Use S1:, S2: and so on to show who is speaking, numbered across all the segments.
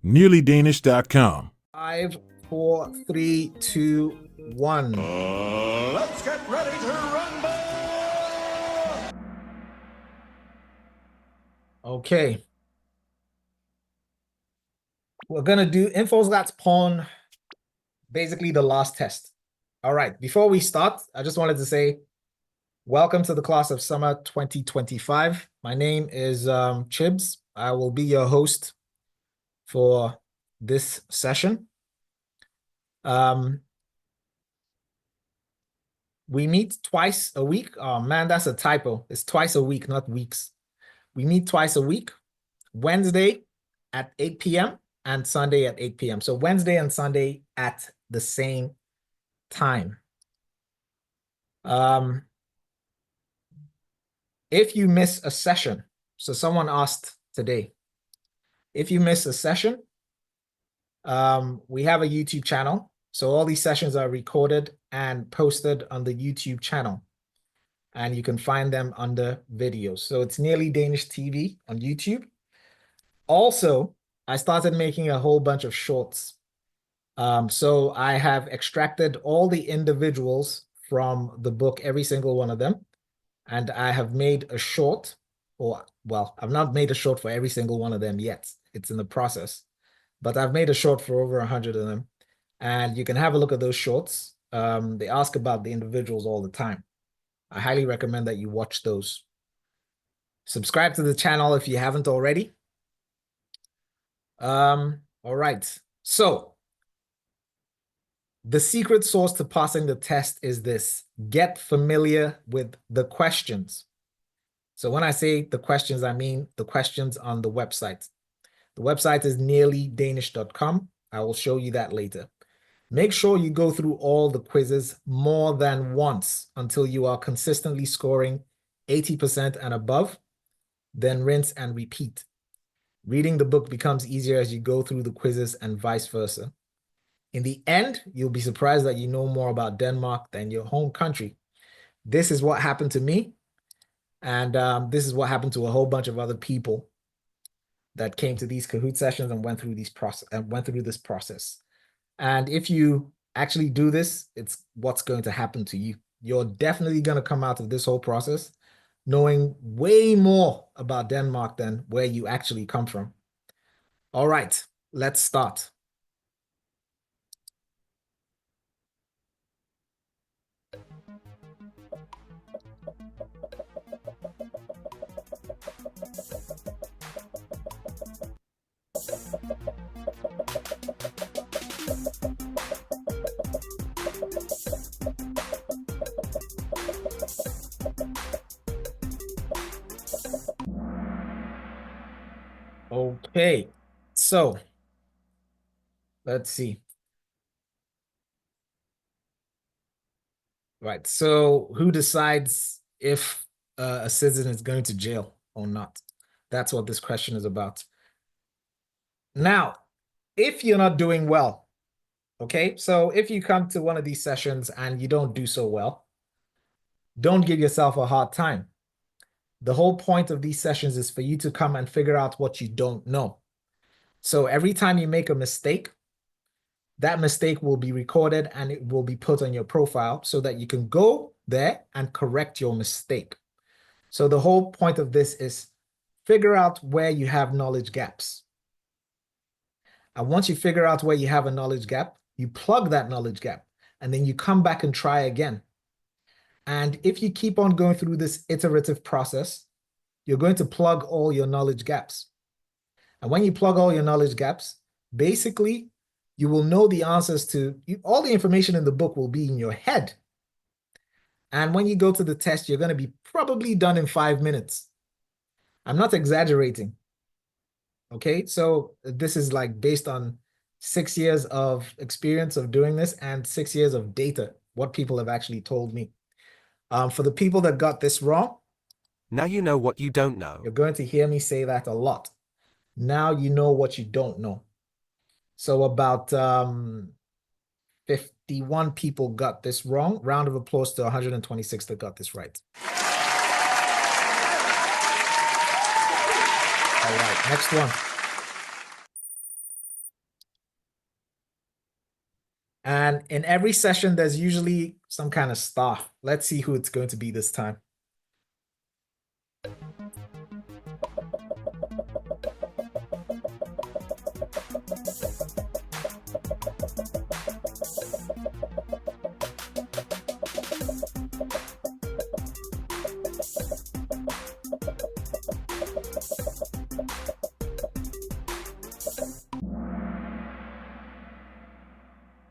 S1: nearlydanish.com.
S2: 5, 4, 3, 2, 1.
S3: Let's get ready to rumble!
S2: Okay. We're going to do INDFØDSRETSPRØVEN, basically the last test. All right. Before we start, I just wanted to say welcome to the class of summer 2025. My name is Chibs. I will be your host for this session. We meet twice a week. Oh man, that's a typo. It's twice a week, not weeks. We meet twice a week, Wednesday at 8 p.m. and Sunday at 8 p.m. So Wednesday and Sunday at the same time. If you miss a session, so someone asked today, if you miss a session, we have a YouTube channel. So all these sessions are recorded and posted on the YouTube channel. And you can find them under videos. So it's Nearly Danish TV on YouTube. Also, I started making a whole bunch of shorts. So I have extracted all the individuals from the book, every single one of them. And I have made a short, or well, I've not made a short for every single one of them yet. It's in the process. But I've made a short for over 100 of them. And you can have a look at those shorts. They ask about the individuals all the time. I highly recommend that you watch those. Subscribe to the channel if you haven't already. All right. So the secret sauce to passing the test is this: get familiar with the questions. So when I say the questions, I mean the questions on the website. The website is nearlydanish.com. I will show you that later. Make sure you go through all the quizzes more than once until you are consistently scoring 80% and above, then rinse and repeat. Reading the book becomes easier as you go through the quizzes and vice versa. In the end, you'll be surprised that you know more about Denmark than your home country. This is what happened to me, and this is what happened to a whole bunch of other people that came to these Kahoot sessions and went through this process. And if you actually do this, it's what's going to happen to you. You're definitely going to come out of this whole process knowing way more about Denmark than where you actually come from. All right, let's start. Okay, so let's see. Right, so who decides if a citizen is going to jail or not? That's what this question is about. Now, if you're not doing well, okay, so if you come to one of these sessions and you don't do so well, don't give yourself a hard time. The whole point of these sessions is for you to come and figure out what you don't know. So every time you make a mistake, that mistake will be recorded and it will be put on your profile so that you can go there and correct your mistake. So the whole point of this is figure out where you have knowledge gaps. And once you figure out where you have a knowledge gap, you plug that knowledge gap, and then you come back and try again. And if you keep on going through this iterative process, you're going to plug all your knowledge gaps. And when you plug all your knowledge gaps, basically, you will know the answers to all the information in the book will be in your head. And when you go to the test, you're going to be probably done in 5 minutes. I'm not exaggerating. Okay, so this is like based on 6 years of experience of doing this and 6 years of data, what people have actually told me. For the people that got this wrong,
S4: now you know what you don't know.
S2: You're going to hear me say that a lot. Now you know what you don't know. So about 51 people got this wrong. Round of applause to 126 that got this right. All right, next one. And in every session, there's usually some kind of star. Let's see who it's going to be this time.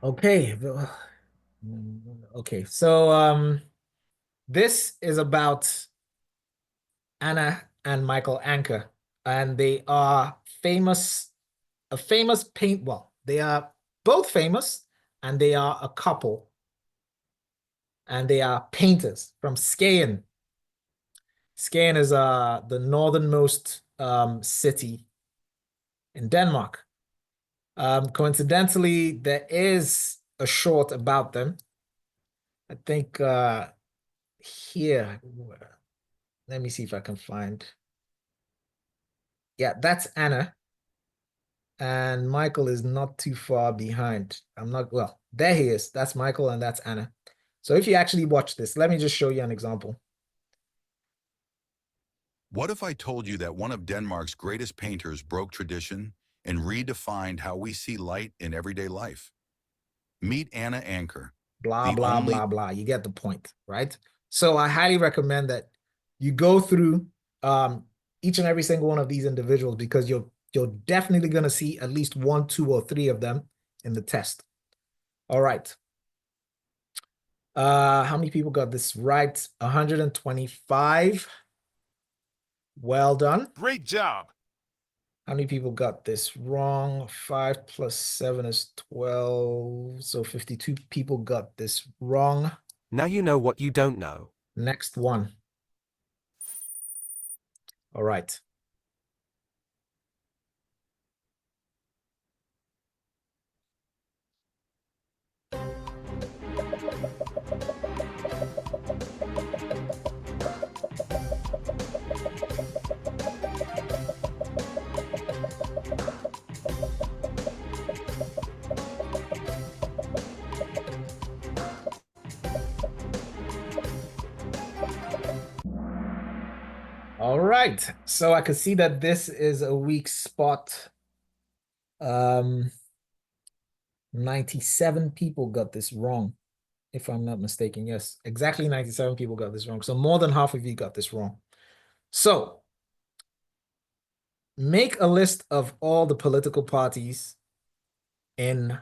S2: Okay. Okay. So this is about Anna and Michael Anker, and they are famous, a famous paint. Well, they are both famous, and they are a couple, and they are painters from Skagen. Skagen is the northernmost city in Denmark. Coincidentally, there is a short about them. I think here, let me see if I can find. Yeah, that's Anna. And Michael is not too far behind. Well, there he is. That's Michael and that's Anna. So if you actually watch this, let me just show you an example.
S1: What if I told you that one of Denmark's greatest painters broke tradition and redefined how we see light in everyday life? Meet Anna Anker.
S2: Blah,
S1: The
S2: blah,
S1: only-
S2: blah, blah. You get the point, right? So I highly recommend that you go through each and every single one of these individuals, because you're definitely going to see at least 1, 2, or 3 of them in the test. All right. How many people got this right? 125. Well done.
S3: Great job.
S2: How many people got this wrong? 5 plus 7 is 12. So 52 people got this wrong.
S4: Now you know what you don't know.
S2: Next one. All right. All right. So I could see that this is a weak spot. 97 people got this wrong, if I'm not mistaken. Yes, exactly 97 people got this wrong. So more than half of you got this wrong. So make a list of all the political parties in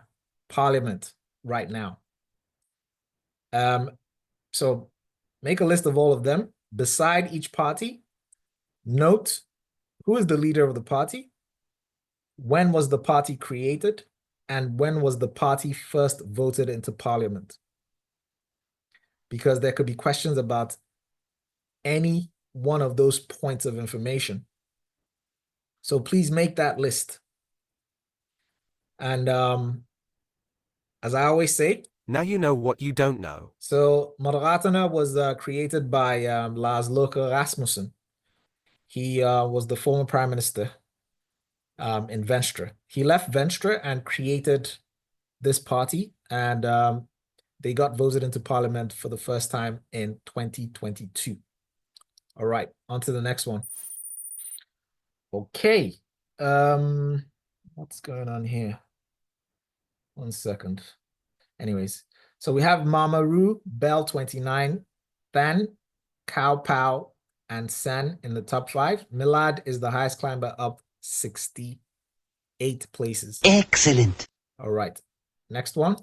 S2: parliament right now. So make a list of all of them. Beside each party, note who is the leader of the party, when was the party created, and when was the party first voted into parliament? Because there could be questions about any one of those points of information. So please make that list. And as I always say,
S4: Now you know what you don't know.
S2: so Moderaterne was created by Lars Løkke Rasmussen. He was the former prime minister in Venstre. He left Venstre and created this party, and they got voted into parliament for the first time in 2022. All right, on to the next one. Okay. What's going on here? 1 second. Anyways, so we have Mamaru, Bell 29, Than, Cow Pow, and San in the top 5. Milad is the highest climber, up 68 places.
S5: Excellent.
S2: All right, next one.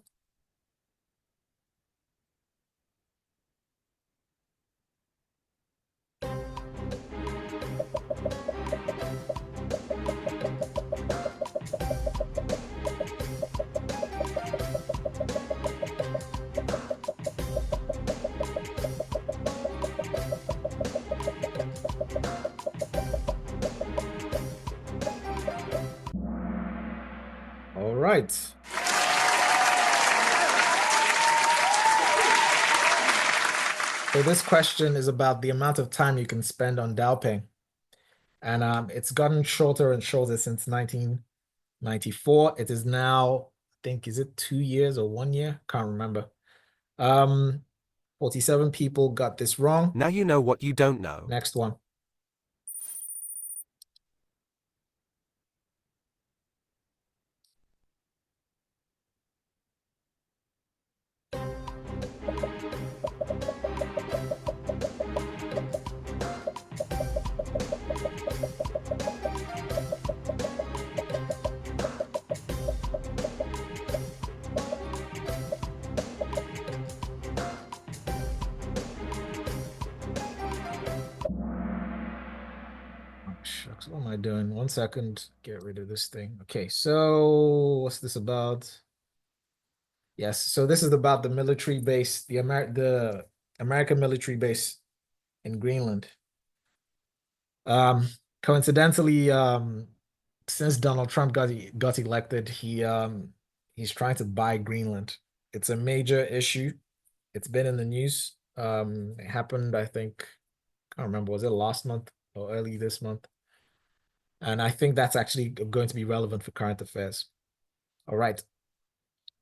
S2: All right. So this question is about the amount of time you can spend on Dalping. And it's gotten shorter and shorter since 1994. It is now think, is it 2 years or 1 year? Can't remember. 47 people got this wrong.
S4: Now you know what you don't know.
S2: Next one. Shucks, what am I doing? 1 second. Get rid of this thing. Okay, so what's this about? Yes, so this is about the military base, the American military base in Greenland. Coincidentally, since Donald Trump got elected, he's trying to buy Greenland. It's a major issue. It's been in the news. It happened, I think, can't remember, was it last month or early this month? And I think that's actually going to be relevant for current affairs. All right.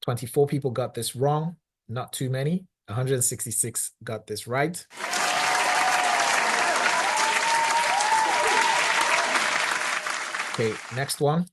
S2: 24 people got this wrong. Not too many. 166 got this right. Okay, next one.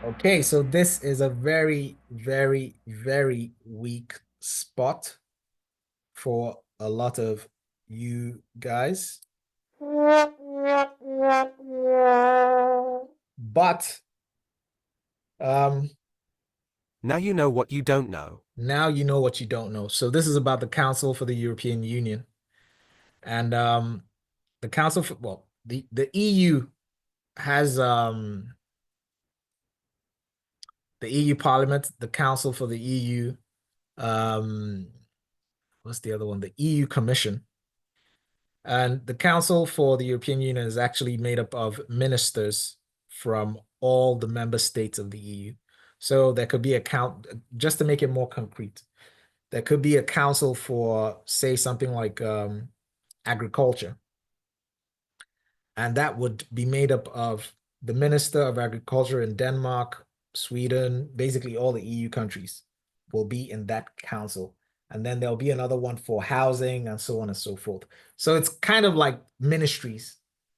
S2: Okay, so this is a very, very, very weak spot for a lot of you guys. But
S4: Now you know what you don't know.
S2: now you know what you don't know. So this is about the Council for the European Union. And the Council for, well, the EU has the EU Parliament, the Council for the EU, what's the other one? The EU Commission. And the Council for the European Union is actually made up of ministers from all the member states of the EU. So there could be a just to make it more concrete, there could be a council for, say, something like agriculture. And that would be made up of the Minister of Agriculture in Denmark, Sweden, basically all the EU countries will be in that council. And then there'll be another one for housing and so on and so forth. So it's kind of like ministries,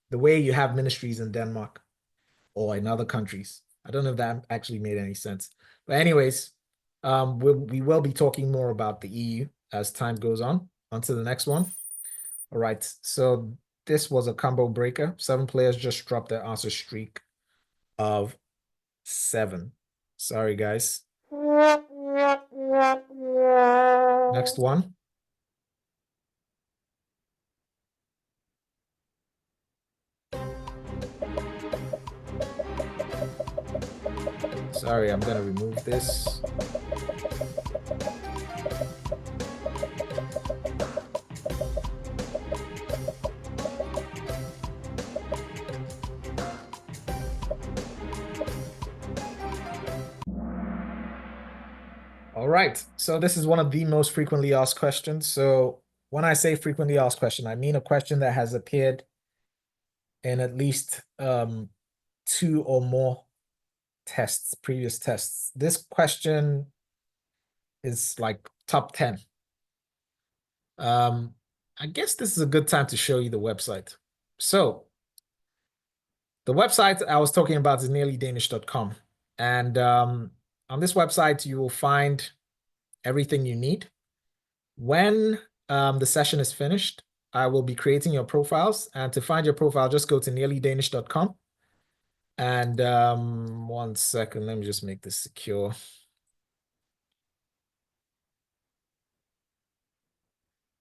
S2: the way you have ministries in Denmark or in other countries. I don't know if that actually made any sense. But anyways, we will be talking more about the EU as time goes on. On to the next one. All right, so this was a combo breaker. 7 players just dropped their answer streak of 7. Sorry, guys. Next one. Sorry, I'm gonna remove this. All right, so this is one of the most frequently asked questions. So when I say frequently asked question, I mean a question that has appeared in at least 2 or more tests, previous tests. This question is like top 10. I guess this is a good time to show you the website. So the website I was talking about is nearlydanish.com. And on this website, you will find everything you need. When the session is finished, I will be creating your profiles. And to find your profile, just go to nearlydanish.com. And 1 second, let me just make this secure.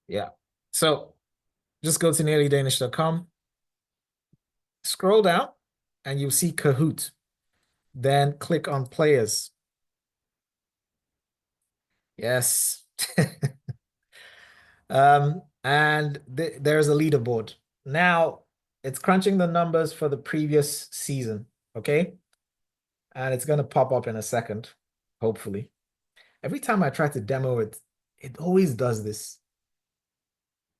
S2: Yeah, so just go to nearlydanish.com, scroll down, and you'll see Kahoot. Then click on players. Yes. And there's a leaderboard. Now it's crunching the numbers for the previous season, okay? And it's gonna pop up in a second, hopefully. Every time I try to demo it, it always does this.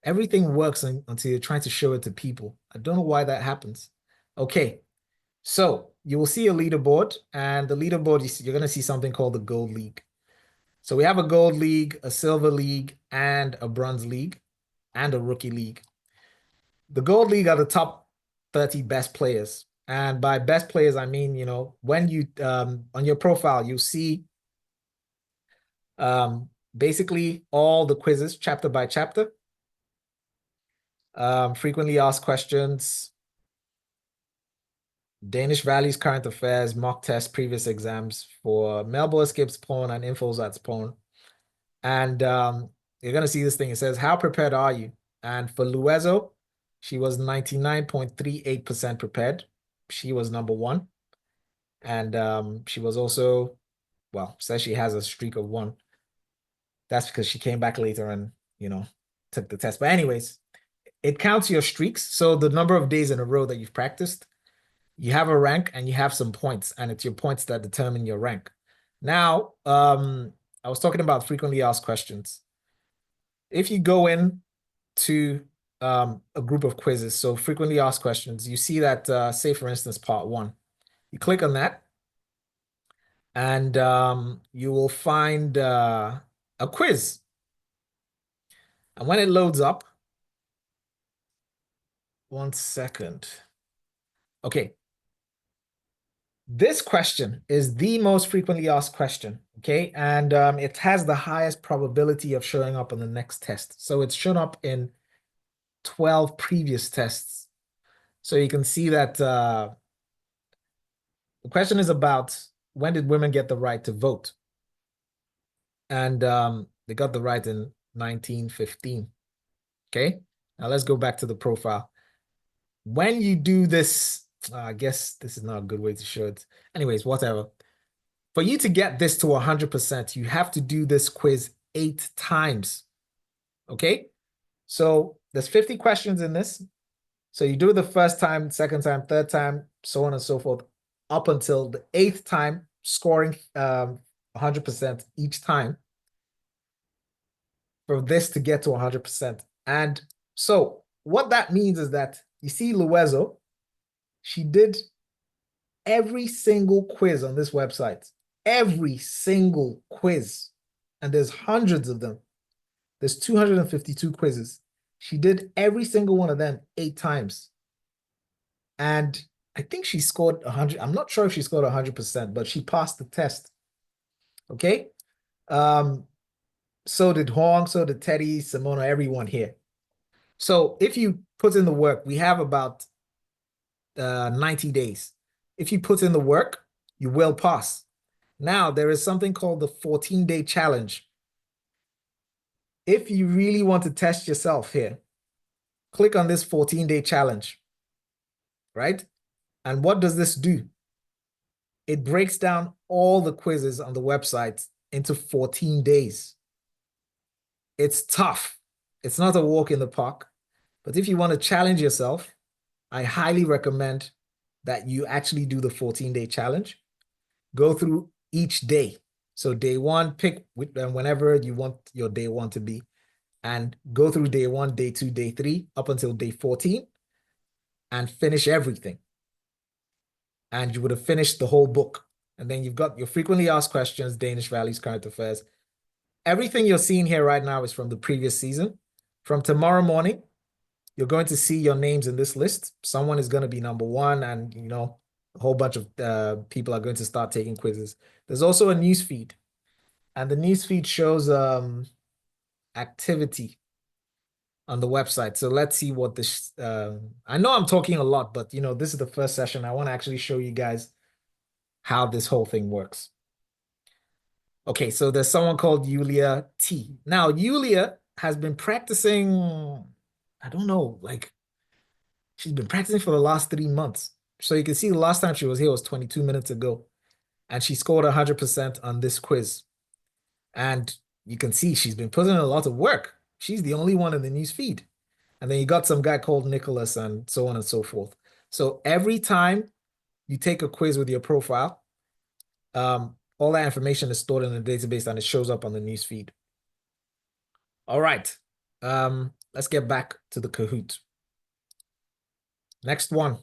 S2: Everything works until you're trying to show it to people. I don't know why that happens. Okay, so you will see a leaderboard, and the leaderboard, you're gonna see something called the Gold League. So we have a Gold League, a Silver League, and a Bronze League, and a Rookie League. The Gold League are the top 30 best players. And by best players, I mean, when you on your profile, you see basically all the quizzes chapter by chapter, frequently asked questions, Danish values, current affairs, mock tests, previous exams for Melbourne Skips Porn and INDFØDSRETSPRØVEN Porn. And you're going to see this thing. It says, how prepared are you? And for Luezo, she was 99.38% prepared. She was number one. And she was also, well, says she has a streak of 1. That's because she came back later and, took the test. But anyways, it counts your streaks. So the number of days in a row that you've practiced, you have a rank and you have some points, and it's your points that determine your rank. Now, I was talking about frequently asked questions. If you go in to a group of quizzes, so frequently asked questions, you see that, say for instance, part 1. You click on that, and you will find a quiz. And when it loads up, 1 second. Okay. This question is the most frequently asked question, okay? And it has the highest probability of showing up on the next test. So it's shown up in 12 previous tests. So you can see that the question is about, when did women get the right to vote? And they got the right in 1915, okay? Now let's go back to the profile. When you do this, I guess this is not a good way to show it. Anyways, whatever. For you to get this to 100%, you have to do this quiz 8 times. Okay? So there's 50 questions in this. So you do it the first time, second time, third time, so on and so forth, up until the 8th time, scoring 100% each time for this to get to 100%. And so what that means is that, you see Luezo, she did every single quiz on this website. Every single quiz. And there's hundreds of them. There's 252 quizzes. She did every single one of them 8 times. And I think she scored 100. I'm not sure if she scored 100%, but she passed the test. Okay? So did Hong, so did Teddy, Simona, everyone here. So if you put in the work, we have about 90 days. If you put in the work, you will pass. Now, there is something called the 14-day challenge. If you really want to test yourself here, click on this 14-day challenge, right? And what does this do? It breaks down all the quizzes on the website into 14 days. It's tough. It's not a walk in the park. But if you want to challenge yourself, I highly recommend that you actually do the 14-day challenge. Go through each day. So day 1, pick whenever you want your day 1 to be, and go through day 1, day 2, day 3, up until day 14, and finish everything. And you would have finished the whole book. And then you've got your frequently asked questions, Danish values, current affairs. Everything you're seeing here right now is from the previous season. From tomorrow morning, you're going to see your names in this list. Someone is going to be number 1, and a whole bunch of people are going to start taking quizzes. There's also a news feed, and the news feed shows activity on the website. So let's see what this. I know I'm talking a lot, but this is the first session. I want to actually show you guys how this whole thing works. Okay, so there's someone called Yulia T. Now, Yulia has been practicing. I don't know, she's been practicing for the last 3 months. So you can see the last time she was here was 22 minutes ago. And she scored 100% on this quiz. And you can see she's been putting in a lot of work. She's the only one in the news feed. And then you got some guy called Nicholas and so on and so forth. So every time you take a quiz with your profile, all that information is stored in a database and it shows up on the news feed. All right. Let's get back to the Kahoot. Next one.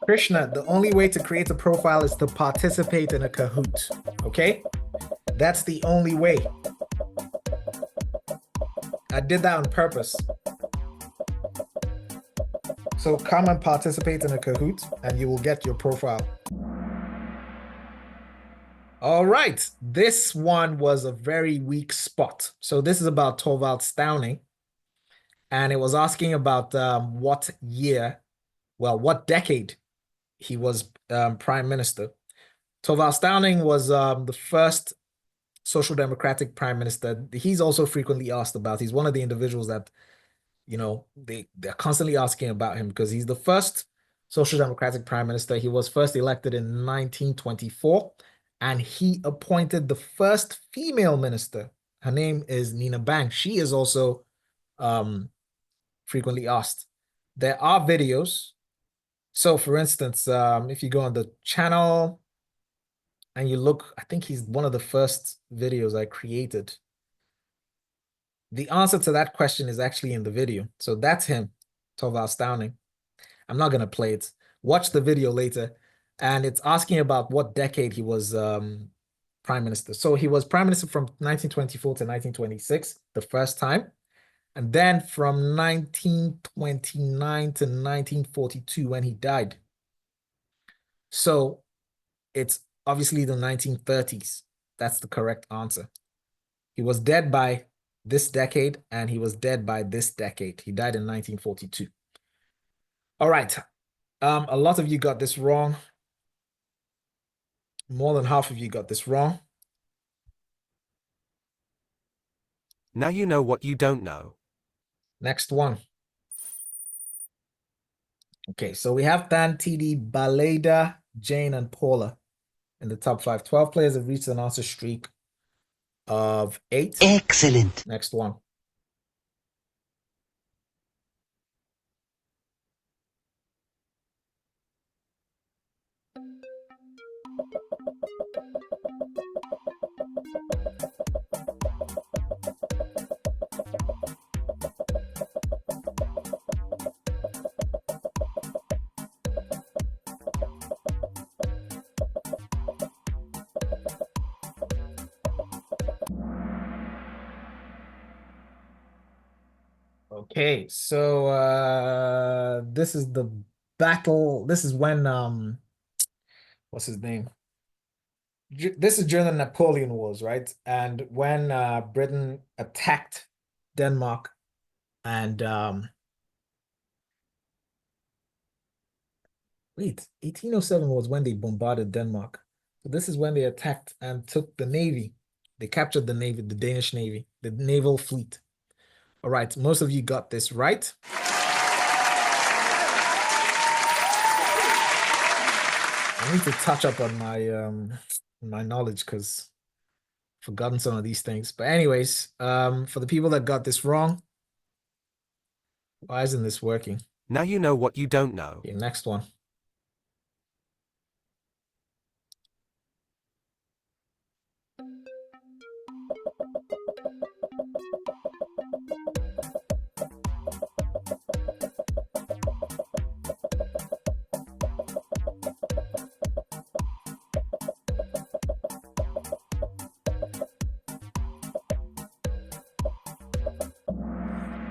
S2: Krishna, the only way to create a profile is to participate in a Kahoot, okay? That's the only way. I did that on purpose. So come and participate in a Kahoot and you will get your profile. All right, this one was a very weak spot. So this is about Thorvald Stauning. And it was asking about what decade he was prime minister. Thorvald Stauning was the first social democratic prime minister. He's also frequently asked about. He's one of the individuals that, you know, they're constantly asking about him because he's the first social democratic prime minister. He was first elected in 1924, and he appointed the first female minister. Her name is Nina Bang. She is also frequently asked. There are videos. So for instance, if you go on the channel and you look, I think he's one of the first videos I created. The answer to that question is actually in the video. So that's him, Thorvald Stauning. I'm not going to play it. Watch the video later. And it's asking about what decade he was prime minister. So he was prime minister from 1924 to 1926, the first time. And then from 1929 to 1942 when he died. So it's obviously the 1930s. That's the correct answer. He was dead by this decade, and he was dead by this decade. He died in 1942. All right. A lot of you got this wrong. More than half of you got this wrong.
S4: Now you know what you don't know.
S2: Next one. Okay, so we have Dan, TD, Baleda, Jane, and Paula in the top 5. 12 players have reached an answer streak of 8.
S5: Excellent.
S2: Next one. Okay, so this is the battle. This is when what's his name? This is during the Napoleon Wars, right? And when Britain attacked Denmark, and wait, 1807 was when they bombarded Denmark. So this is when they attacked and took the navy. They captured the navy, the Danish navy, the naval fleet. All right, most of you got this right. I need to touch up on my knowledge because I've forgotten some of these things. But anyways, for the people that got this wrong, why isn't this working?
S4: Now you know what you don't know.
S2: Okay, next one.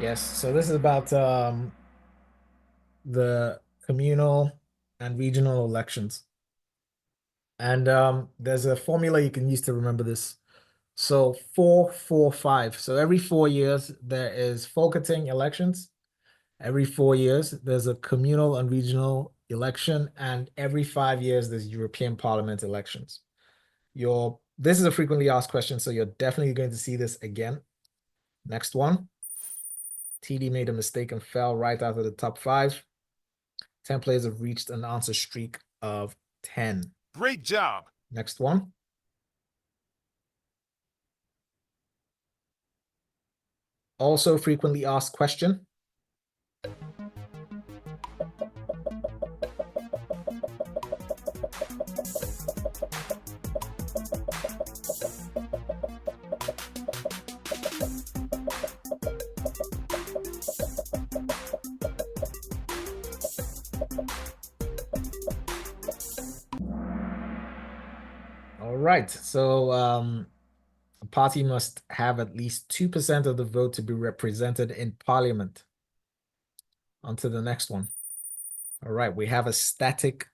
S2: Yes, so this is about the communal and regional elections. And there's a formula you can use to remember this. So 4-4-5. So every 4 years, there is Folketing elections. Every 4 years, there's a communal and regional election. And every 5 years, there's European Parliament elections. This is a frequently asked question, so you're definitely going to see this again. Next one. TD made a mistake and fell right out of the top 5. 10 players have reached an answer streak of 10.
S3: Great job.
S2: Next one. Also frequently asked question. All right, so a party must have at least 2% of the vote to be represented in parliament. On to the next one. All right, we have a static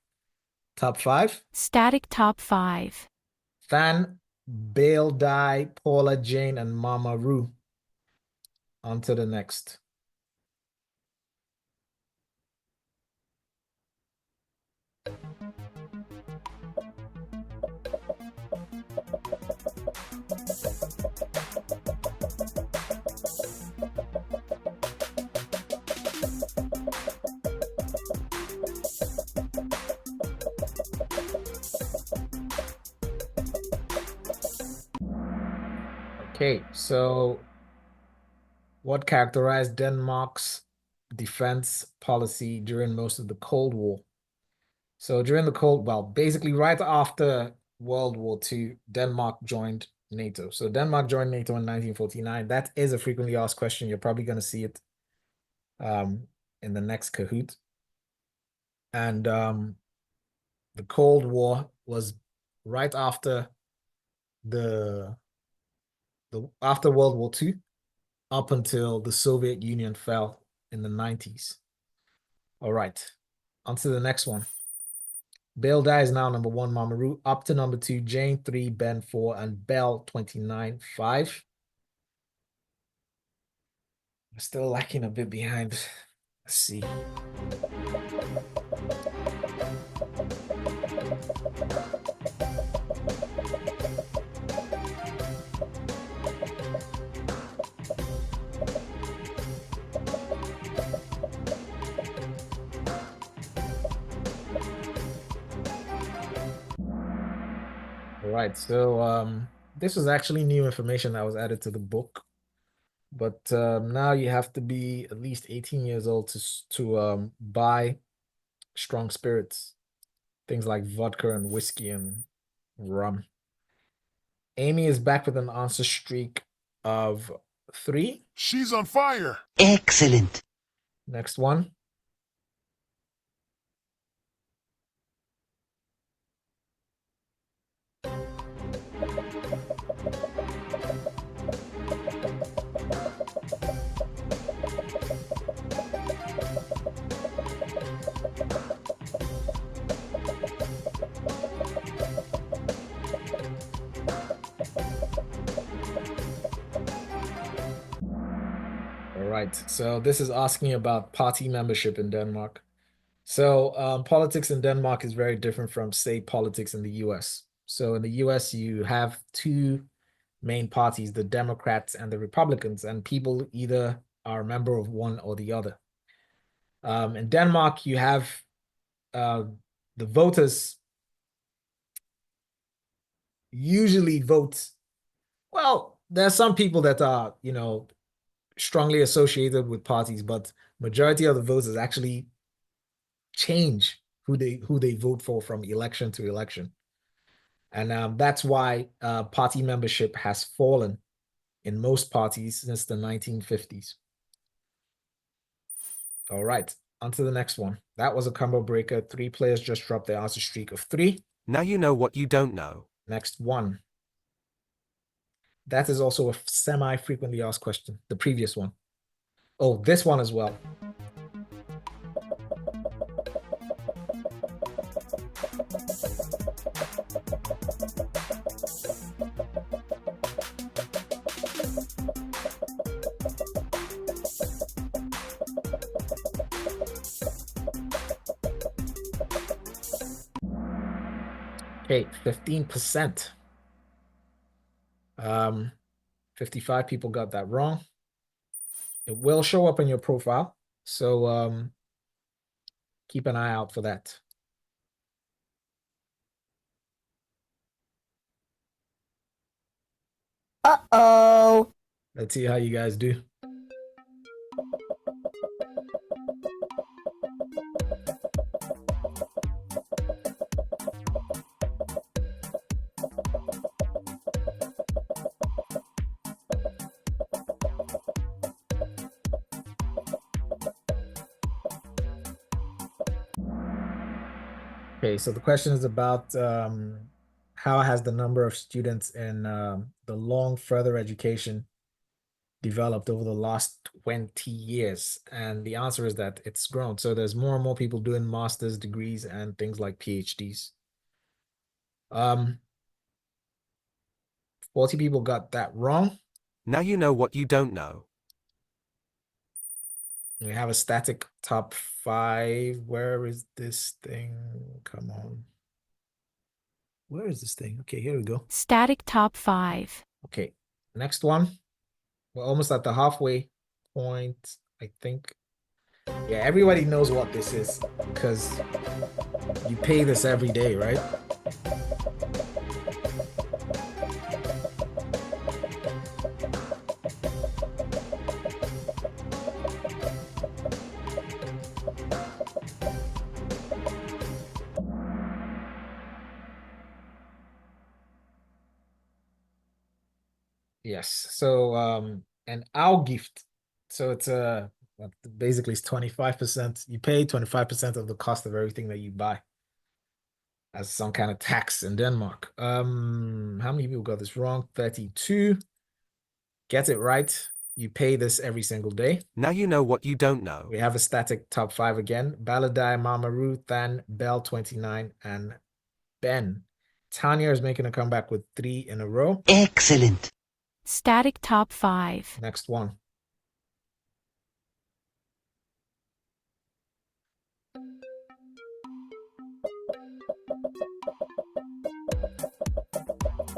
S2: top 5.
S5: Static top 5.
S2: Fan, Bale Dye, Paula Jane, and Mama Ru. On to the next. Okay, so what characterized Denmark's defense policy during most of the Cold War? So during the basically right after World War II, Denmark joined NATO. So Denmark joined NATO in 1949. That is a frequently asked question. You're probably going to see it in the next Kahoot. And the Cold War was right after after World War II, up until the Soviet Union fell in the 90s. All right, on to the next one. Bale Dye is now number 1, Mama Ru. Up to number 2, Jane 3, Ben 4, and Bell 29, 5. We're still lacking a bit behind. Let's see. All right, so this was actually new information that was added to the book, but now you have to be at least 18 years old to buy strong spirits, things like vodka and whiskey and rum. Amy is back with an answer streak of 3.
S3: She's on fire.
S6: Excellent.
S2: Next one. Right, so this is asking about party membership in Denmark. So politics in Denmark is very different from, say, politics in the US. So in the US, you have 2 main parties, the Democrats and the Republicans, and people either are a member of one or the other. In Denmark, you have the voters usually vote. Well, there are some people that are, strongly associated with parties, but majority of the voters actually change who they vote for from election to election. And that's why party membership has fallen in most parties since the 1950s. All right, on to the next one. That was a combo breaker. 3 players just dropped their answer streak of 3.
S4: Now you know what you don't know.
S2: Next one. That is also a semi-frequently asked question, the previous one. Oh, this one as well. Okay, 15%. 55 people got that wrong. It will show up in your profile. So keep an eye out for that.
S6: Uh-oh.
S2: Let's see how you guys do. Okay, so the question is about how has the number of students in the long further education developed over the last 20 years? And the answer is that it's grown. So there's more and more people doing master's degrees and things like PhDs. 40 people got that wrong.
S4: Now you know what you don't know.
S2: We have a static top 5. Where is this thing? Come on. Where is this thing? Okay, here we go.
S5: Static top 5.
S2: Okay, next one. We're almost at the halfway point, I think. Yeah, everybody knows what this is because you pay this every day, right? Yes. So an owl gift. So it's basically it's 25%. You pay 25% of the cost of everything that you buy as some kind of tax in Denmark. How many people got this wrong? 32. Get it right. You pay this every single day.
S4: Now you know what you don't know.
S2: We have a static top 5 again. Baladai, Mamaru, Than, Bell 29, and Ben. Tanya is making a comeback with 3 in a row.
S6: Excellent.
S5: Static top 5.
S2: Next one.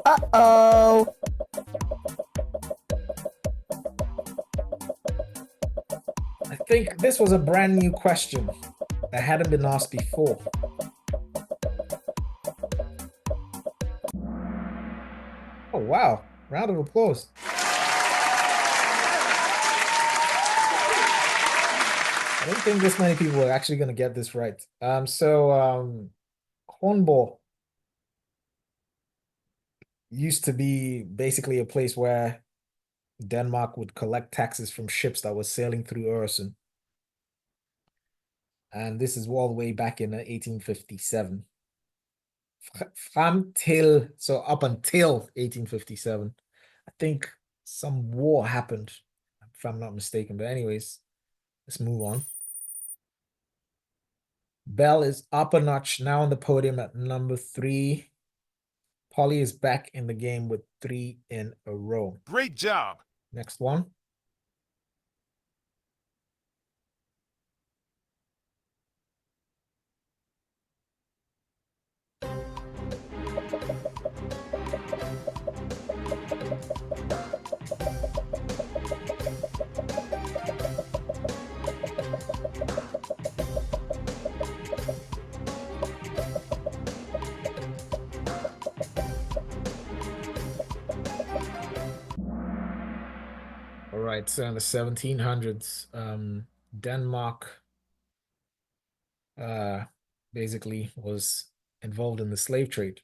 S6: Uh-oh.
S2: I think this was a brand new question that hadn't been asked before. Oh, wow. Round of applause. I don't think this many people are actually going to get this right. Hornball used to be basically a place where Denmark would collect taxes from ships that were sailing through Øresund. And this is all the way back in 1857. Up until 1857, I think some war happened, if I'm not mistaken. But anyways, let's move on. Bell is up a notch, now on the podium at number 3. Polly is back in the game with 3 in a row.
S3: Great job.
S2: Next one. All right, so in the 1700s, Denmark basically was involved in the slave trade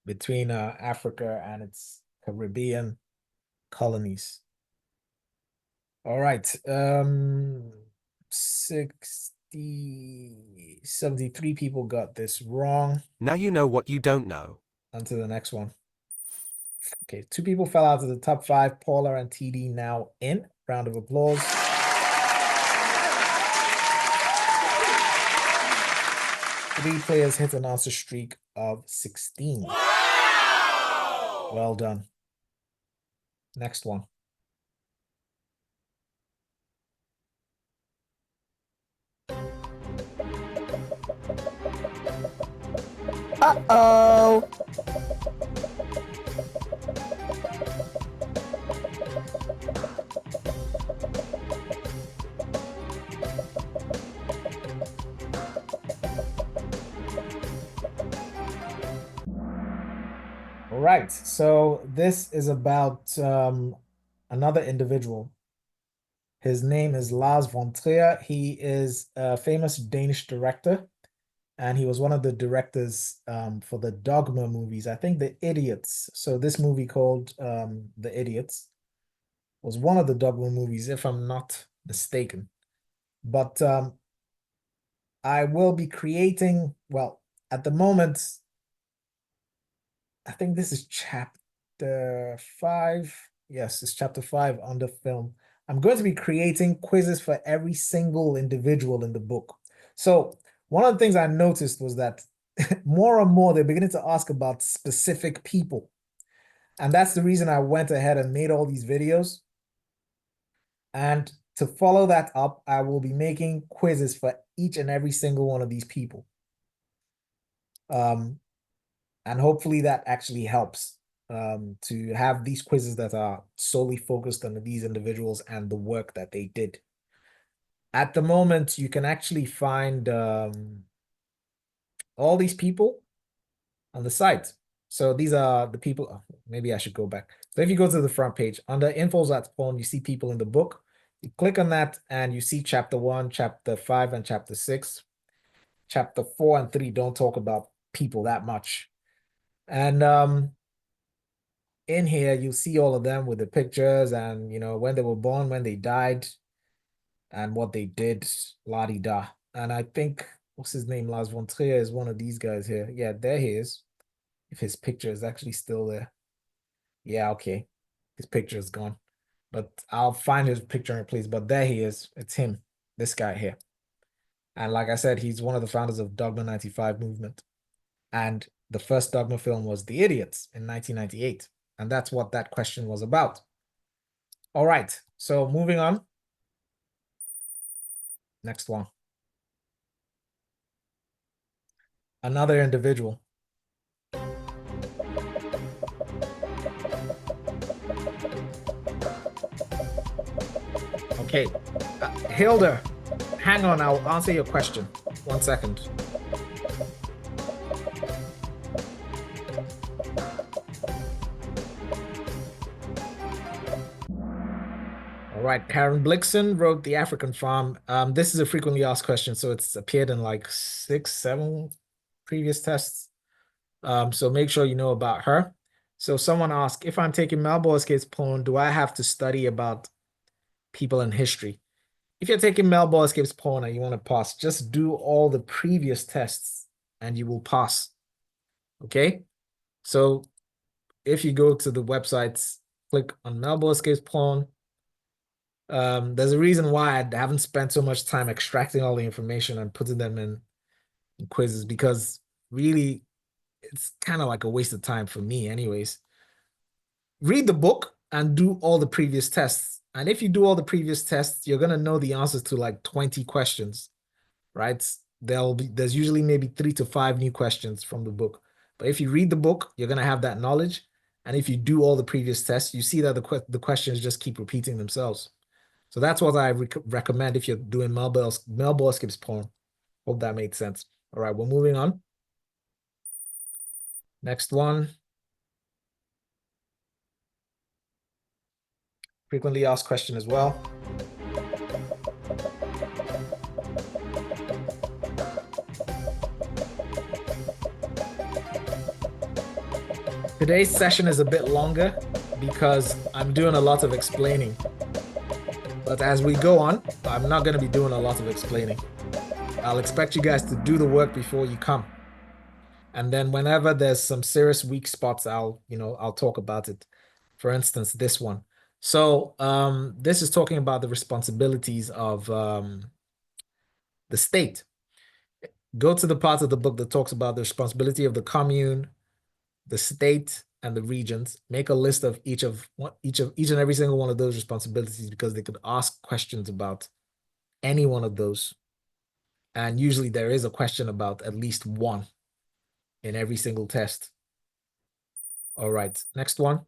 S2: between Africa and its Caribbean colonies. All right, 73 people got this wrong.
S4: Now you know what you don't know.
S2: On to the next one. Okay, 2 people fell out of the top 5. Paula and TD now in. Round of applause. Three players hit an answer streak of 16. Wow! Well done. Next one.
S6: Uh-oh.
S2: right, so this is about another individual. His name is Lars von Trier. He is a famous Danish director, and he was one of the directors for the Dogma movies. I think The Idiots. So this movie called The Idiots was one of the Dogma movies, if I'm not mistaken. But I will be creating, well, at the moment, I think this is chapter 5. Yes, it's chapter 5 under film. I'm going to be creating quizzes for every single individual in the book. So one of the things I noticed was that more and more they're beginning to ask about specific people. And that's the reason I went ahead and made all these videos. And to follow that up, I will be making quizzes for each and every single one of these people. And hopefully that actually helps to have these quizzes that are solely focused on these individuals and the work that they did. At the moment, you can actually find all these people on the site. So these are the people. Oh, maybe I should go back. So if you go to the front page, under INDFØDSRETSPRØVEN, you see people in the book. You click on that and you see chapter 1, chapter 5, and chapter 6. Chapter 4 and 3 don't talk about people that much. And in here, you'll see all of them with the pictures and, you know, when they were born, when they died, and what they did, la-di-da. And I think, what's his name? Lars von Trier is one of these guys here. Yeah, there he is. If his picture is actually still there. Yeah, okay. His picture is gone. But I'll find his picture and place. But there he is. It's him, this guy here. And like I said, he's one of the founders of Dogma 95 movement. And the first Dogma film was The Idiots in 1998. And that's what that question was about. All right, so moving on. Next one. Another individual. Okay, Hilda, hang on, I'll answer your question. 1 second. All right, Karen Blixen wrote The African Farm. This is a frequently asked question, so it's appeared in like 6, 7 previous tests. So make sure you know about her. So someone asked, if I'm taking Melbourne Escapes Poem, do I have to study about people in history? If you're taking Melbourne Escapes Poem and you want to pass, just do all the previous tests and you will pass. Okay? So if you go to the websites, click on Melbourne Escapes Poem. There's a reason why I haven't spent so much time extracting all the information and putting them in quizzes, because really it's kind of like a waste of time for me anyways. Read the book and do all the previous tests. And if you do all the previous tests, you're going to know the answers to like 20 questions, right? There's usually maybe 3 to 5 new questions from the book. But if you read the book, you're going to have that knowledge. And if you do all the previous tests, you see that the questions just keep repeating themselves. So that's what I recommend if you're doing Melbourne Escapes Poem. Hope that made sense. All right, we're moving on. Next one. Frequently asked question as well. Today's session is a bit longer because I'm doing a lot of explaining. But as we go on, I'm not going to be doing a lot of explaining. I'll expect you guys to do the work before you come. And then whenever there's some serious weak spots, I'll talk about it. For instance, this one. So this is talking about the responsibilities of the state. Go to the part of the book that talks about the responsibility of the commune, the state, and the regions. Make a list of each and every single one of those responsibilities, because they could ask questions about any one of those. And usually there is a question about at least one in every single test. All right, next one.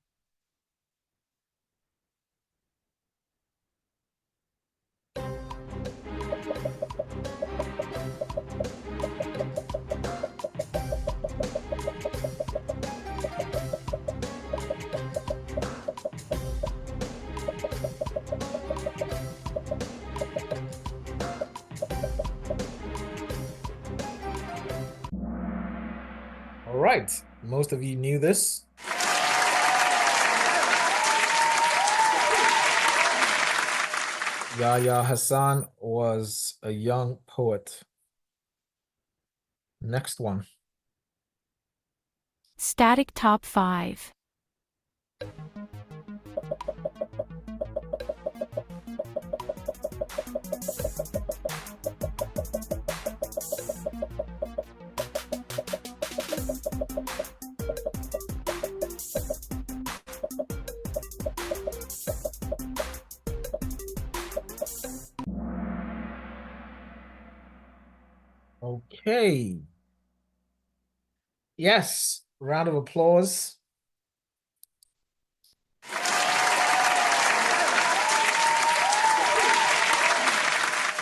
S2: right. Most of you knew this. Yahya Hassan was a young poet. Next one.
S5: Static top 5.
S2: Okay. Yes, round of applause.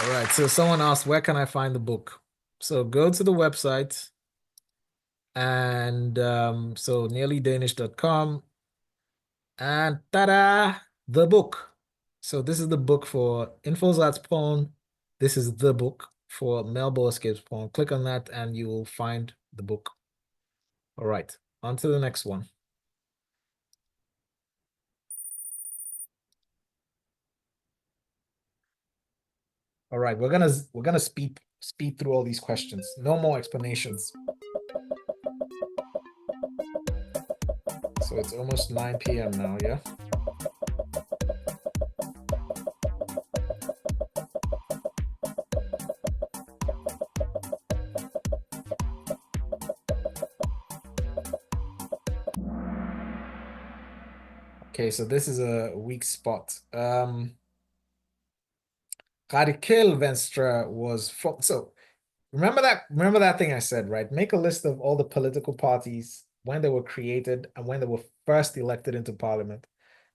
S2: All right, so someone asked, where can I find the book? So go to the website and so nearlydanish.com and ta-da, the book. So this is the book for INDFØDSRETSPRØVEN. This is the book for Melbo Escapes Porn. Click on that and you will find the book. All right, on to the next one. All right, we're gonna speed through all these questions. No more explanations. So it's almost 9 p.m. now, yeah? Okay, so this is a weak spot. Radical Venstre was from, so remember that thing I said, right? Make a list of all the political parties when they were created and when they were first elected into parliament.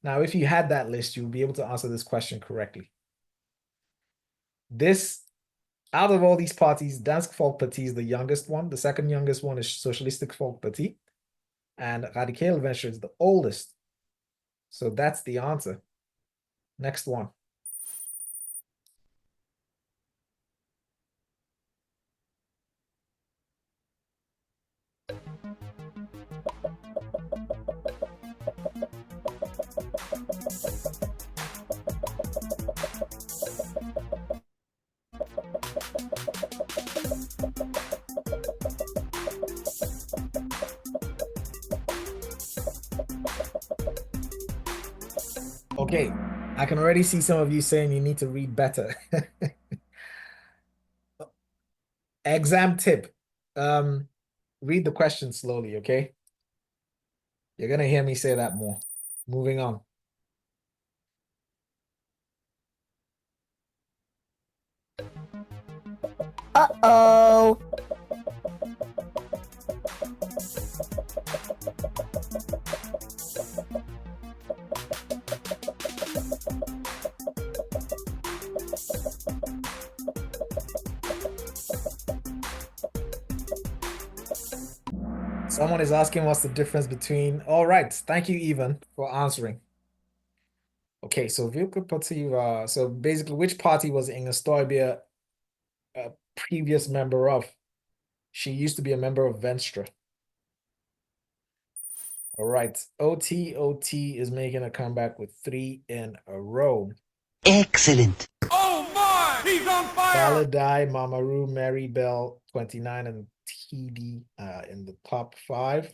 S2: Now, if you had that list, you would be able to answer this question correctly. This, out of all these parties, Dansk Folkeparti is the youngest one. The second youngest one is Socialistic Folkeparti. And Radical Venstre is the oldest. So that's the answer. Next one. Okay, I can already see some of you saying you need to read better. Exam tip. Read the question slowly, okay? You're gonna hear me say that more. Moving on.
S6: Uh-oh.
S2: Someone is asking what's the difference between, all right, thank you, Evan, for answering. Okay, so Vilka so basically, which party was Inger Støjberg a previous member of? She used to be a member of Venstre. All right, OT is making a comeback with 3 in a row.
S6: Excellent.
S3: Oh my! He's on fire!
S2: Baladai, Mamaru, Mary Bell, 29, and TD in the top 5.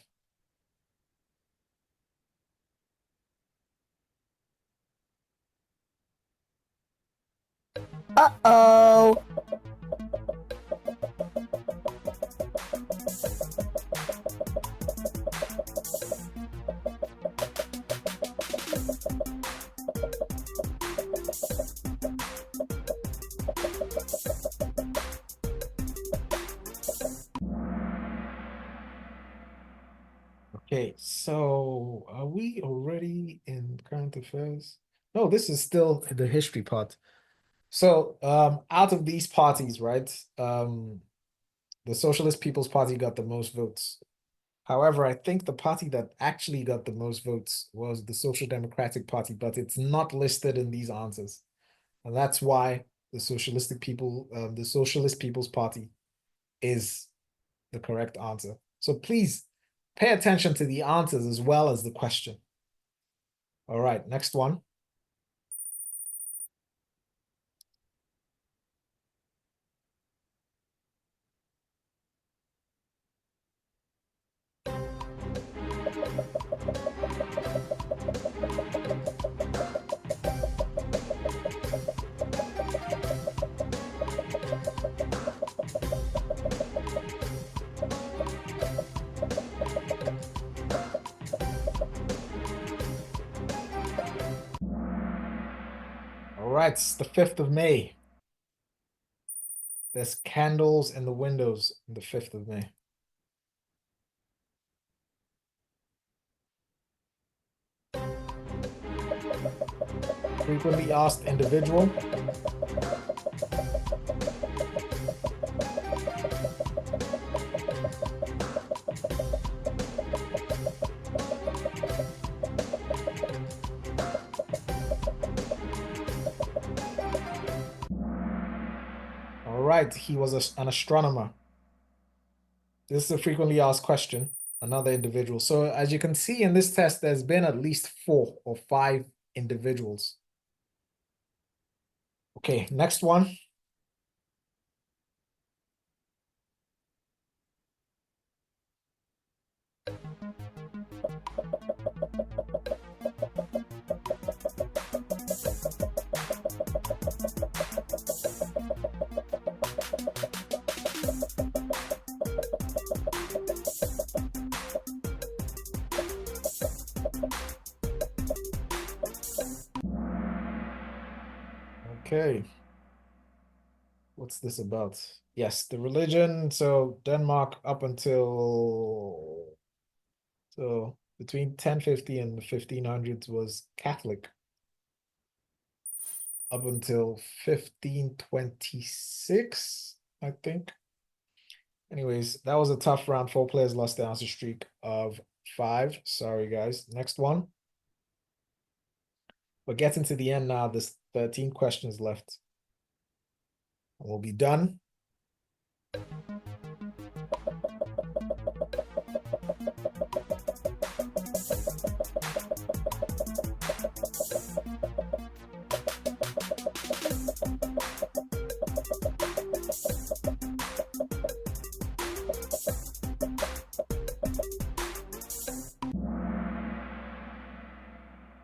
S6: Uh-oh.
S2: Okay, so are we already in current affairs? No, this is still the history part. So out of these parties, right, the Socialist People's Party got the most votes. However, I think the party that actually got the most votes was the Social Democratic Party, but it's not listed in these answers. And that's why the Socialist People's Party is the correct answer. So please Pay attention to the answers as well as the question. All right, next one. All right, it's the 5th of May. There's candles in the windows on the 5th of May. Frequently asked individual. All right, he was an astronomer. This is a frequently asked question, another individual. So as you can see in this test, there's been at least 4 or 5 individuals. Okay, next one. Okay. What's this about? Yes, the religion. So Denmark up until between 1050 and the 1500s was Catholic. Up until 1526, I think. Anyways, that was a tough round. 4 players lost the answer streak of 5. Sorry, guys. Next one. We're getting to the end now. There's 13 questions left. And we'll be done.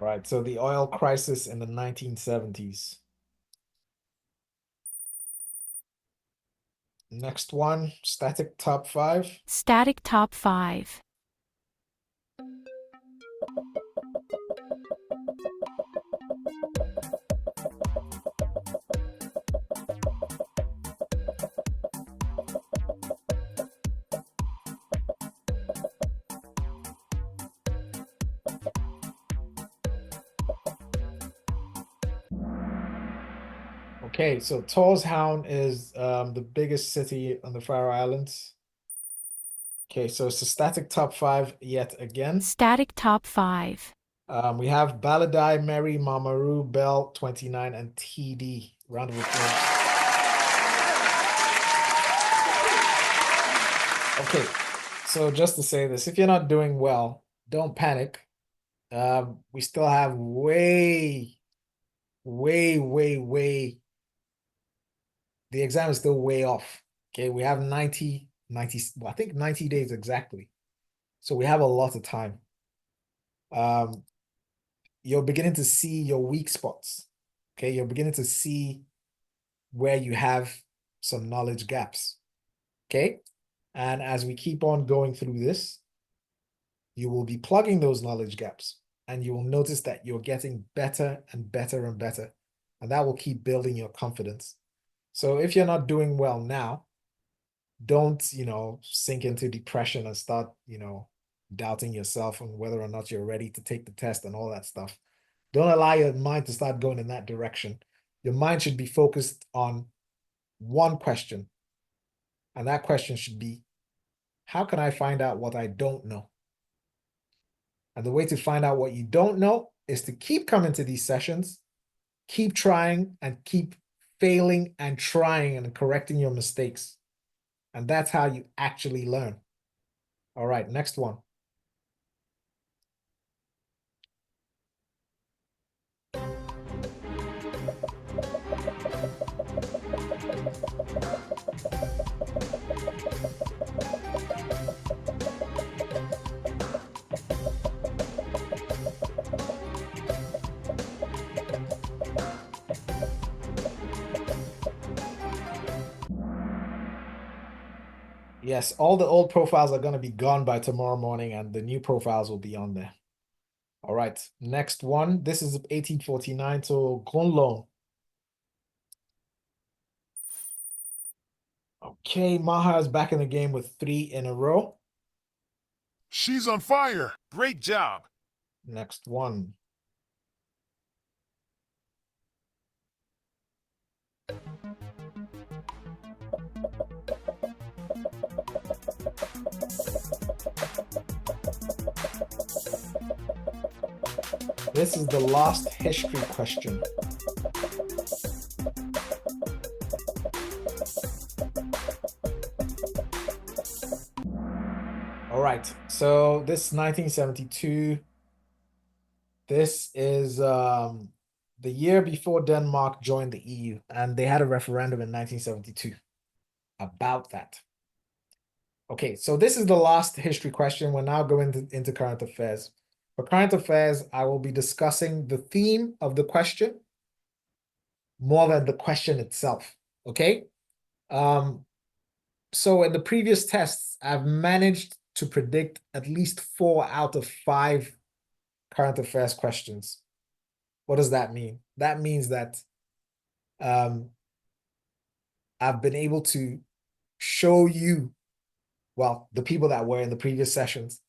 S2: Right, so the oil crisis in the 1970s. Next one, static top 5.
S5: Static top 5.
S2: Okay, so Tórshavn is the biggest city on the Faroe Islands. Okay, so it's a static top 5 yet again.
S5: Static top 5.
S2: We have Baladai, Mary, Mamaru, Bell, 29, and TD. Round of applause. Okay, so just to say this, if you're not doing well, don't panic. We still have way. The exam is still way off. Okay, we have 90, well, I think 90 days exactly. So we have a lot of time. You're beginning to see your weak spots. Okay, you're beginning to see where you have some knowledge gaps. Okay, and as we keep on going through this, you will be plugging those knowledge gaps, and you will notice that you're getting better and better and better, and that will keep building your confidence. So if you're not doing well now, don't, sink into depression and start, doubting yourself on whether or not you're ready to take the test and all that stuff. Don't allow your mind to start going in that direction. Your mind should be focused on one question. And that question should be, how can I find out what I don't know? And the way to find out what you don't know is to keep coming to these sessions, keep trying and keep failing and trying and correcting your mistakes. And that's how you actually learn. All right, next one. Yes, all the old profiles are going to be gone by tomorrow morning, and the new profiles will be on there. All right, next one. This is 1849, so Grondloan. Okay, Maha is back in the game with 3 in a row.
S3: She's on fire. Great job.
S2: Next one. This is the last history question. All right, so this is 1972. This is the year before Denmark joined the EU, and they had a referendum in 1972 about that. Okay, so this is the last history question. We're now going into current affairs. For current affairs, I will be discussing the theme of the question more than the question itself, okay? So in the previous tests, I've managed to predict at least 4 out of 5 current affairs questions. What does that mean? That means that I've been able to show you, well, the people that were in the previous sessions,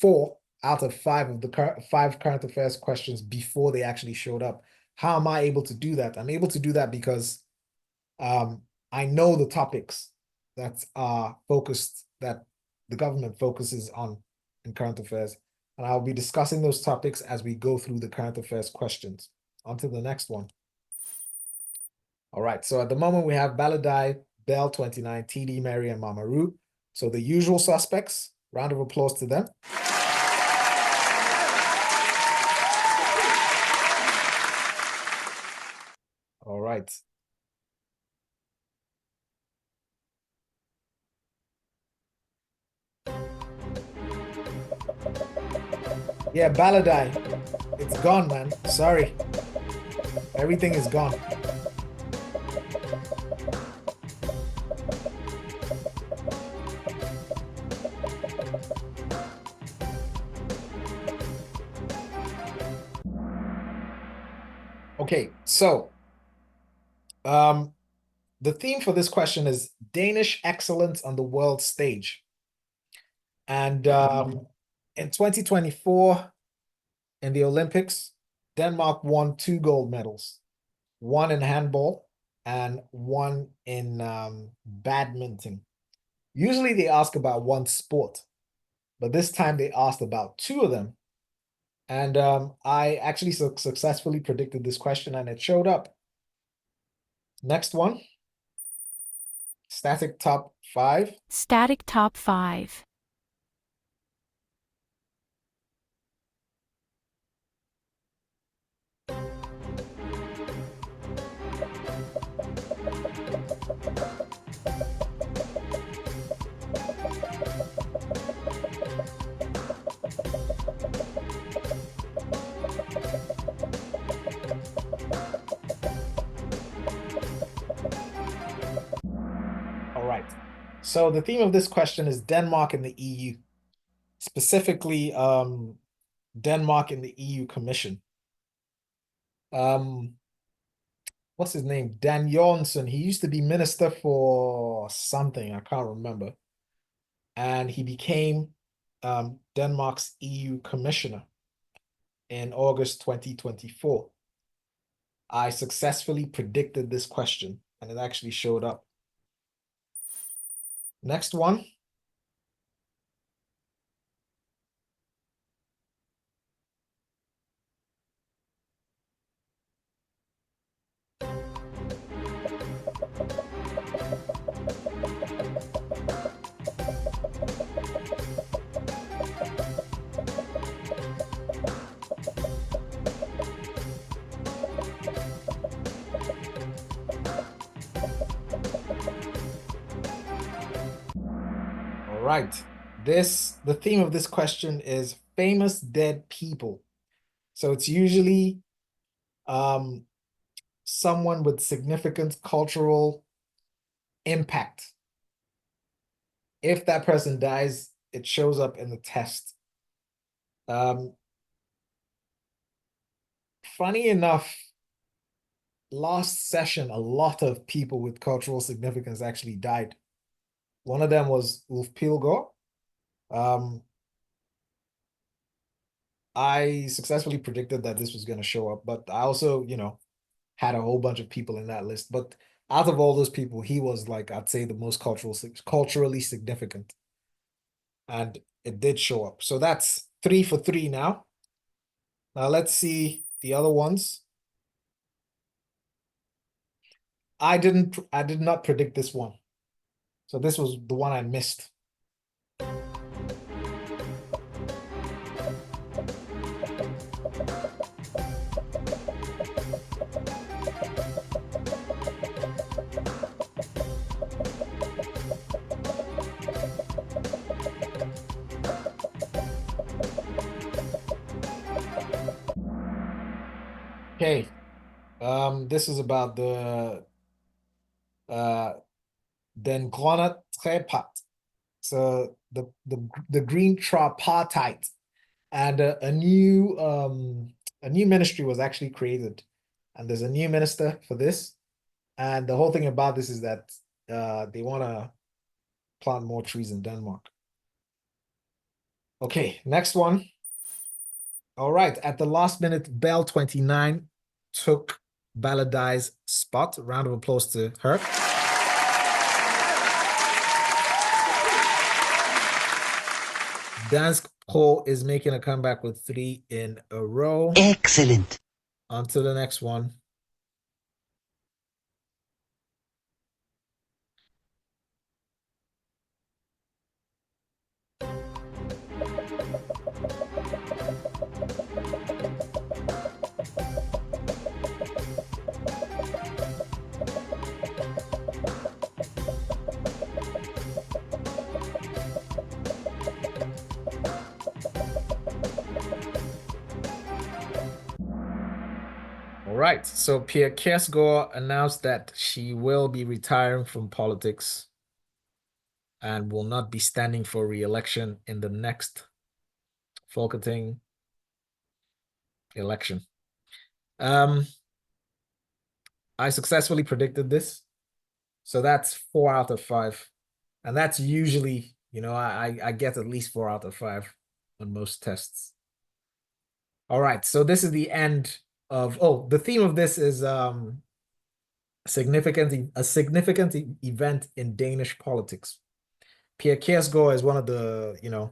S2: 4 out of 5 of the 5 current affairs questions before they actually showed up. How am I able to do that? I'm able to do that because I know the topics that are focused, that the government focuses on in current affairs. And I'll be discussing those topics as we go through the current affairs questions. On to the next one. All right, so at the moment we have Baladai, Bell 29, TD, Mary, and Mamaru. So the usual suspects. Round of applause to them. All right. Yeah, Baladai. It's gone, man. Sorry. Everything is gone. Okay, so the theme for this question is Danish excellence on the world stage. And in 2024, in the Olympics, Denmark won 2 gold medals, 1 in handball and 1 in badminton. Usually they ask about 1 sport, but this time they asked about 2 of them. And I actually successfully predicted this question and it showed up. Next one. Static top 5.
S5: Static top 5.
S2: All right. So the theme of this question is Denmark and the EU, specifically Denmark and the EU Commission. What's his name? Dan Jørgensen. He used to be minister for something, I can't remember. And he became Denmark's EU commissioner in August 2024. I successfully predicted this question and it actually showed up. Next one. Right. The theme of this question is famous dead people. So it's usually someone with significant cultural impact. if that person dies, it shows up in the test. Funny enough, last session, a lot of people with cultural significance actually died. One of them was Ulf Pilgaard. I successfully predicted that this was going to show up, but I also, had a whole bunch of people in that list. But out of all those people, he was like, I'd say the most culturally significant. And it did show up. So that's 3 for 3 now. Now let's see the other ones. I did not predict this one. So this was the one I missed. Okay. This is about the Den Grønne Trepartite. So the green tripartite, and a new ministry was actually created, and there's a new minister for this. And the whole thing about this is that they want to plant more trees in Denmark. Okay, next one. All right, at the last minute, Bell 29 took Baladai's spot. Round of applause to her. Dansk Pro is making a comeback with 3 in a row.
S6: Excellent.
S2: On to the next one. All right, so Pia Kjærsgaard announced that she will be retiring from politics and will not be standing for re-election in the next Folketing election. I successfully predicted this, so that's 4 out of 5, and that's usually, I get at least 4 out of 5 on most tests. All right, so this is the end of, the theme of this is a significant event in Danish politics. Pia Kjærsgaard is one of the,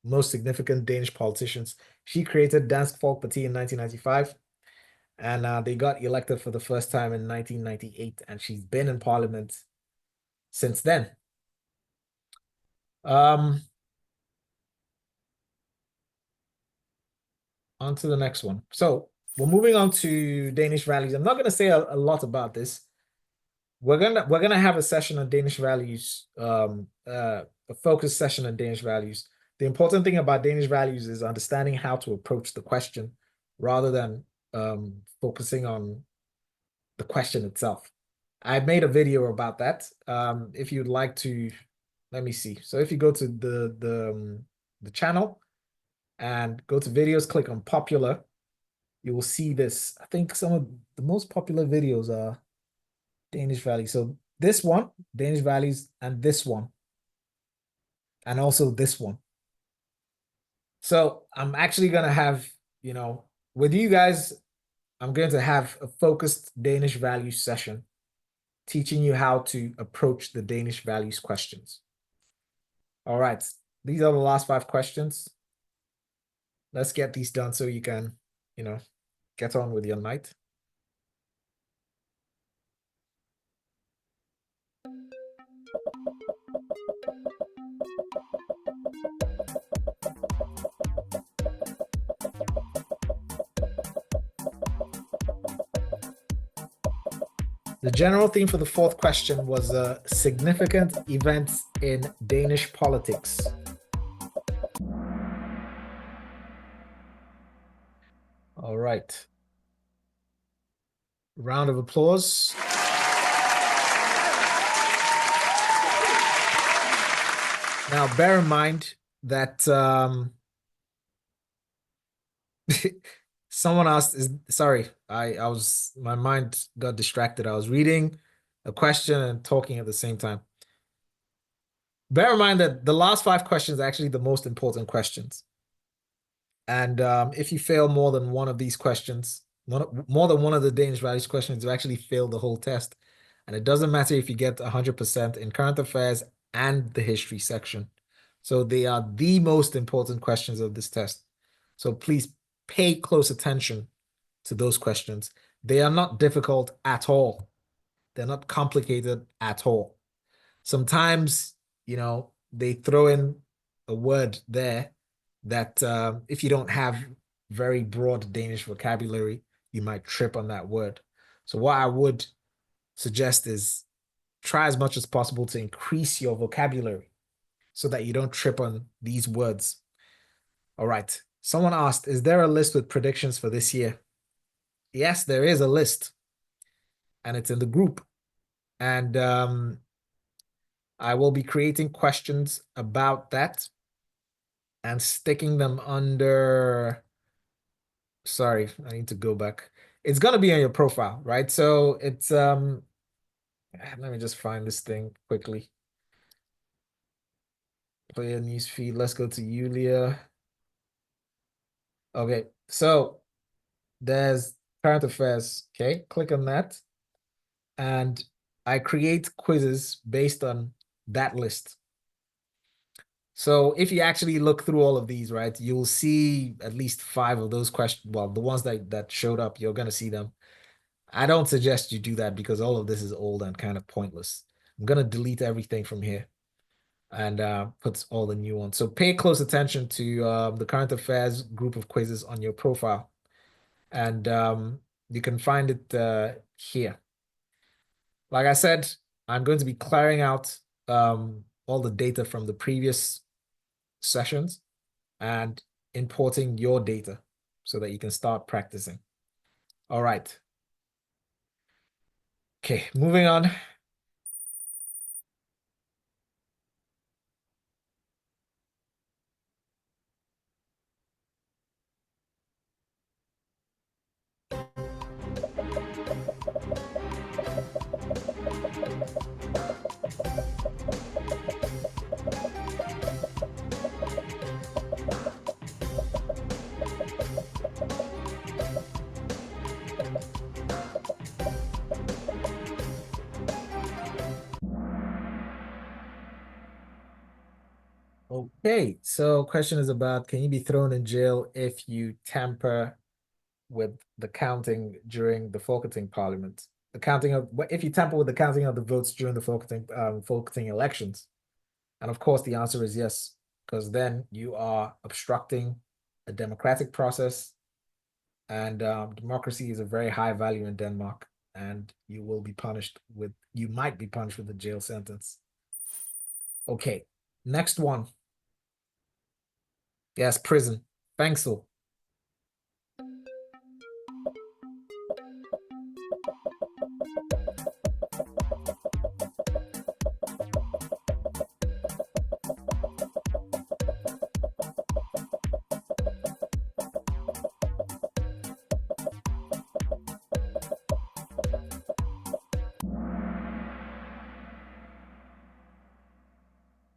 S2: most significant Danish politicians. She created Dansk Folkeparti in 1995, and they got elected for the first time in 1998, and she's been in parliament since then. On to the next one. So we're moving on to Danish values. I'm not going to say a lot about this. We're gonna have a session on Danish values, a focused session on Danish values. The important thing about Danish values is understanding how to approach the question rather than focusing on the question itself. I made a video about that. If you'd like to, let me see. So if you go to the channel and go to videos, click on popular, you will see this. I think some of the most popular videos are Danish values. So this one, Danish values, and this one, and also this one. So I'm actually going to have, with you guys, I'm going to have a focused Danish values session, teaching you how to approach the Danish values questions. All right, these are the last 5 questions. Let's get these done so you can, get on with your night. The general theme for the 4th question was significant events in Danish politics. All right. Round of applause. Now, bear in mind that someone asked, my mind got distracted. I was reading a question and talking at the same time. Bear in mind that the last 5 questions are actually the most important questions. And if you fail more than one of these questions, more than one of the Danish values questions, you actually fail the whole test. And it doesn't matter if you get 100% in current affairs and the history section. So they are the most important questions of this test. So please pay close attention to those questions. They are not difficult at all. They're not complicated at all. Sometimes, they throw in a word there that if you don't have very broad Danish vocabulary, you might trip on that word. So what I would suggest is try as much as possible to increase your vocabulary so that you don't trip on these words. All right. Someone asked, is there a list with predictions for this year? Yes, there is a list. And it's in the group. And I will be creating questions about that and sticking them under, sorry, I need to go back. It's going to be on your profile, right? So it's, let me just find this thing quickly. Player news feed. Let's go to Yulia. Okay, so there's current affairs. Okay, click on that. And I create quizzes based on that list. So if you actually look through all of these, right, you'll see at least 5 of those questions. Well, the ones that showed up, you're going to see them. I don't suggest you do that because all of this is old and kind of pointless. I'm going to delete everything from here and put all the new ones. So pay close attention to the current affairs group of quizzes on your profile. And you can find it here. Like I said, I'm going to be clearing out all the data from the previous sessions and importing your data so that you can start practicing. All right. Okay, moving on. Okay, so question is about, can you be thrown in jail if you tamper with the counting during the Folketing Parliament? If you tamper with the counting of the votes during the Folketing elections? And of course, the answer is yes, because then you are obstructing a democratic process, and democracy is a very high value in Denmark, and you might be punished with a jail sentence. Okay, next one. Yes, prison. Fængsel.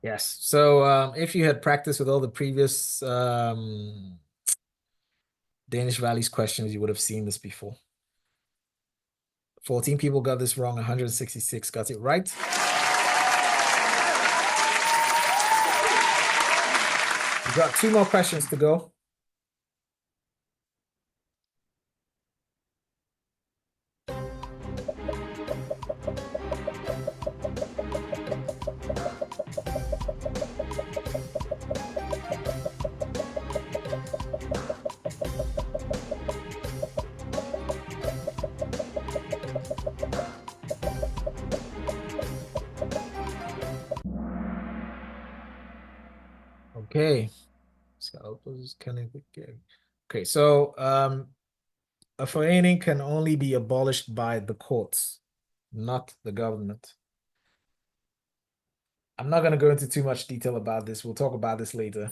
S2: Yes. So if you had practiced with all the previous Danish values questions, you would have seen this before. 14 people got this wrong, 166 got it right. We've got 2 more questions to go. Okay. Okay, so a foreigning can only be abolished by the courts, not the government. I'm not going to go into too much detail about this. We'll talk about this later.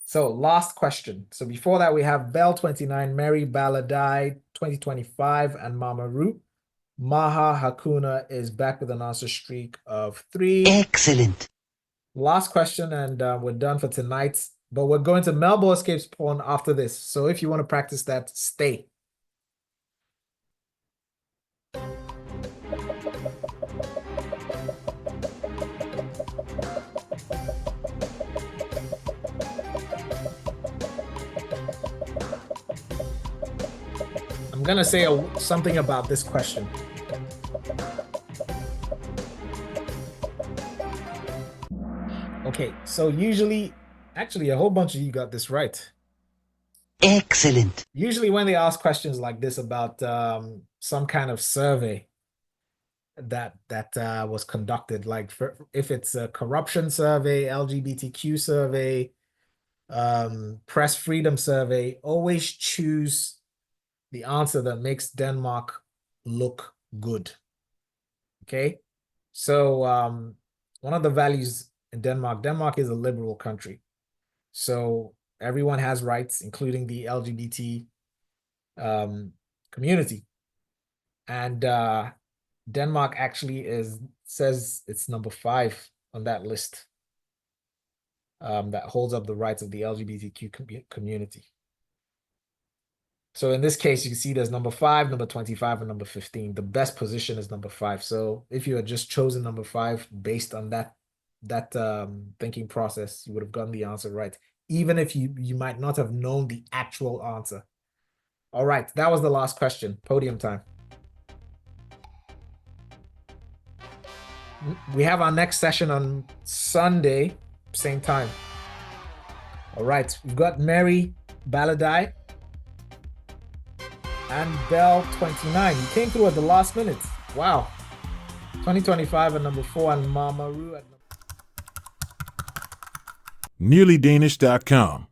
S2: So last question. So before that, we have Bell 29, Mary Baladai 2025, and Mama Ru. Maha Hakuna is back with an answer streak of 3.
S6: Excellent.
S2: Last question, and we're done for tonight. But we're going to Melbo Escapes Porn after this. So if you want to practice that, stay. I'm gonna say something about this question. Okay, so usually, actually, a whole bunch of you got this right.
S6: Excellent.
S2: Usually when they ask questions like this about some kind of survey that was conducted, like if it's a corruption survey, LGBTQ survey, press freedom survey, always choose the answer that makes Denmark look good. Okay, so one of the values in Denmark is a liberal country. So everyone has rights, including the LGBT community. And Denmark actually says it's number 5 on that list that holds up the rights of the LGBTQ community. So in this case, you can see there's number 5, number 25, and number 15. The best position is number 5. So if you had just chosen number 5 based on that thinking process, you would have gotten the answer right, even if you might not have known the actual answer. All right, that was the last question. Podium time. We have our next session on Sunday, same time. All right, we've got Mary Baladai and Bell 29. You came through at the last minute. Wow. 2025 at number 4, and Mama Ru at number...
S3: NearlyDanish.com.